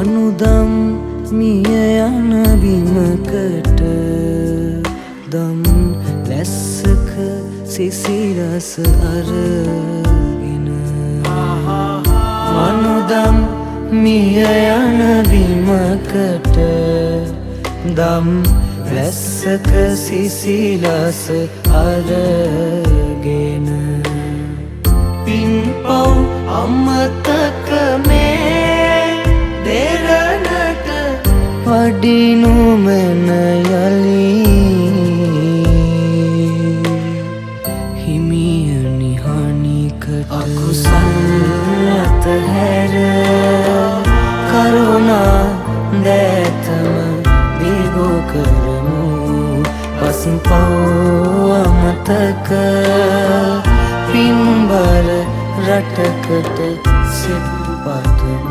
මනුදම් මිය යන බිමකට දම් ලැස්සක සිසිලස අරගෙන මනුදම් මිය යන බිමකට දම් ලැස්සක සිසිලස අරගෙන පින් පව් අමතක මේ දෙරණට වඩිනුමන යලී හිමියනි හනිකට අකුසල් අතහැර කරුණා දැතම දිගු කරමු පසින් පව් අමතක පින්බර රටකට සිත් පතමු